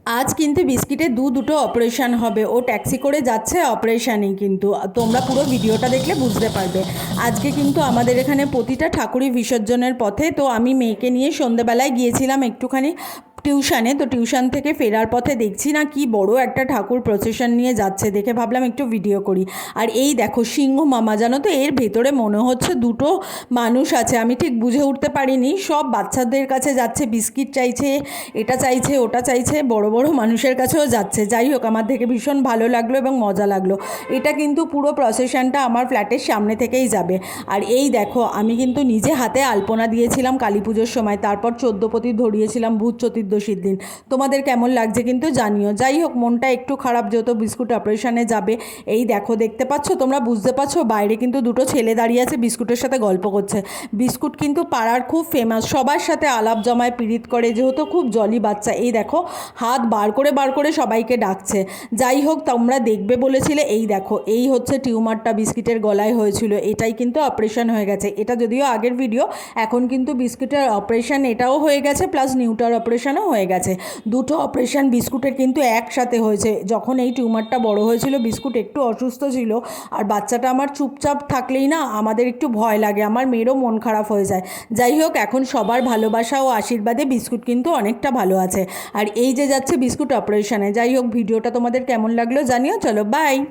আজ কিন্তু বিস্কিটের দুটো অপারেশান হবে। ও ট্যাক্সি করে যাচ্ছে অপারেশানেই, কিন্তু তোমরা পুরো ভিডিওটা দেখলে বুঝতে পারবে। আজকে কিন্তু আমাদের এখানে প্রতিটা ঠাকুরই বিসর্জনের পথে। তো আমি মেয়েকে নিয়ে সন্ধেবেলায় গিয়েছিলাম একটুখানি টিউশানে। তো টিউশন থেকে ফেরার পথে দেখছি না কি বড় একটা ঠাকুর প্রসেশন নিয়ে যাচ্ছে, দেখে ভাবলাম একটু ভিডিও করি। আর এই দেখো সিংহ মামা, জানো তো এর ভেতরে মনে হচ্ছে দুটো মানুষ আছে, আমি ঠিক বুঝে উঠতে পারিনি। সব বাচ্চাদের কাছে যাচ্ছে, বিস্কিট চাইছে, এটা চাইছে, ওটা চাইছে, বড় বড় মানুষের কাছেও যাচ্ছে। যাই হোক, আমার দেখে ভীষণ ভালো লাগলো এবং মজা লাগলো। এটা কিন্তু পুরো প্রসেশনটা আমার ফ্ল্যাটের সামনে থেকেই যাবে। আর এই দেখো, আমি কিন্তু নিজে হাতে আলপনা দিয়েছিলাম কালী পুজোর সময়, তারপর 14 প্রদীপ ধরিয়েছিলাম ভূত চতুর্দশীর দিন। তোমাদের কেমন লাগছে কিন্তু জানিও। যাই হোক, মনটা একটু খারাপ যেহেতু বিস্কুট অপারেশনে যাবে। এই দেখো, দেখতে পাচ্ছ, তোমরা বুঝতে পারছো, বাইরে কিন্তু দুটো ছেলে দাঁড়িয়ে আছে, বিস্কুটের সাথে গল্প করছে। বিস্কুট কিন্তু পাড়ার খুব ফেমাস, সবার সাথে আলাপ জমায়, পীড়িত করে, যেহেতু খুব জলি বাচ্চা। এই দেখো, হাত বার করে সবাইকে ডাকছে। যাই হোক, তোমরা দেখবে বলেছিলে। এই দেখো, এই হচ্ছে টিউমারটা বিস্কিটের গলায় হয়েছিল, এটাই কিন্তু অপারেশন হয়ে গেছে। এটা যদিও আগের ভিডিও, এখন কিন্তু বিস্কুটের অপারেশন এটাও হয়ে গেছে, প্লাস নিউটার অপারেশনও হয়ে গেছে। দুটো অপারেশন বিস্কুটের কিন্তু একসাথে হয়েছে। যখন এই টিউমারটা বড় হয়েছিল, বিস্কুট একটু অসুস্থ ছিল, আর বাচ্চাটা আমার চুপচাপ থাকলেই না আমাদের একটু ভয় লাগে, আমার মেয়েরও মন খারাপ হয়ে যায়। যাই হোক, এখন সবার ভালোবাসা ও আশীর্বাদে বিস্কুট কিন্তু অনেকটা ভালো আছে। আর এই যে যাচ্ছে বিস্কুট অপারেশনে। যাই হোক, ভিডিওটা তোমাদের কেমন লাগলো জানিও। চলো, বাই।